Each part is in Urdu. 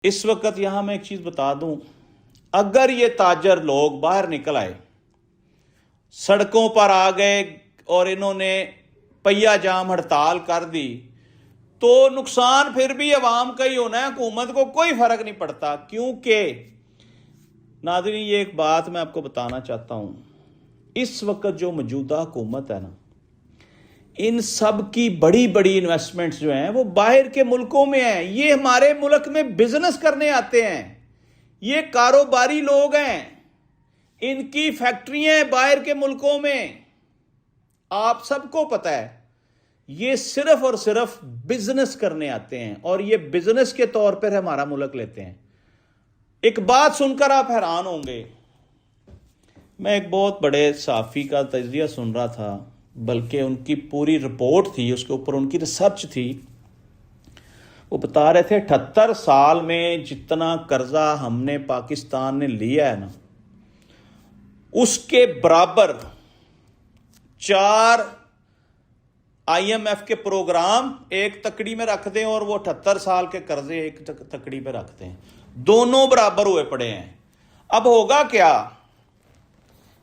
اس وقت یہاں میں ایک چیز بتا دوں، اگر یہ تاجر لوگ باہر نکل آئے، سڑکوں پر آ گئے اور انہوں نے پہیا جام ہڑتال کر دی، تو نقصان پھر بھی عوام کا ہی ہونا ہے، حکومت کو کوئی فرق نہیں پڑتا۔ کیونکہ ناظرین، یہ ایک بات میں آپ کو بتانا چاہتا ہوں، اس وقت جو موجودہ حکومت ہے نا، ان سب کی بڑی بڑی انویسٹمنٹس جو ہیں وہ باہر کے ملکوں میں ہیں۔ یہ ہمارے ملک میں بزنس کرنے آتے ہیں، یہ کاروباری لوگ ہیں، ان کی فیکٹریاں ہیں باہر کے ملکوں میں۔ آپ سب کو پتہ ہے، یہ صرف اور صرف بزنس کرنے آتے ہیں، اور یہ بزنس کے طور پر ہمارا ملک لیتے ہیں۔ ایک بات سن کر آپ حیران ہوں گے، میں ایک بہت بڑے صحافی کا تجزیہ سن رہا تھا، بلکہ ان کی پوری رپورٹ تھی، اس کے اوپر ان کی ریسرچ تھی۔ وہ بتا رہے تھے 78 سال میں جتنا قرضہ ہم نے پاکستان نے لیا ہے نا، اس کے برابر 4 IMF کے پروگرام ایک تکڑی میں رکھ دیں، اور وہ 78 سال کے قرضے ایک تکڑی پہ رکھ دیں، دونوں برابر ہوئے پڑے ہیں۔ اب ہوگا کیا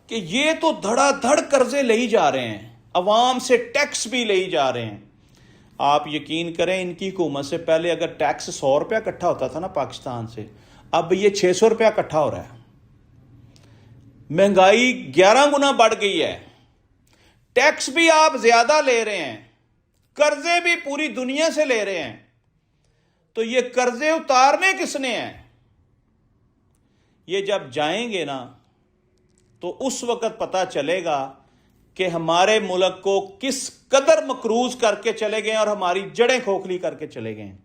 کہ یہ تو دھڑا دھڑ قرضے لے ہی جا رہے ہیں، عوام سے ٹیکس بھی لے ہی جا رہے ہیں۔ آپ یقین کریں، ان کی حکومت سے پہلے اگر ٹیکس 100 روپیہ اکٹھا ہوتا تھا نا پاکستان سے، اب یہ 600 روپیہ اکٹھا ہو رہا ہے۔ مہنگائی 11 گنا بڑھ گئی ہے، ٹیکس بھی آپ زیادہ لے رہے ہیں، قرضے بھی پوری دنیا سے لے رہے ہیں، تو یہ قرضے اتارنے کس نے ہیں؟ یہ جب جائیں گے نا تو اس وقت پتہ چلے گا کہ ہمارے ملک کو کس قدر مقروض کر کے چلے گئے اور ہماری جڑیں کھوکھلی کر کے چلے گئے ہیں۔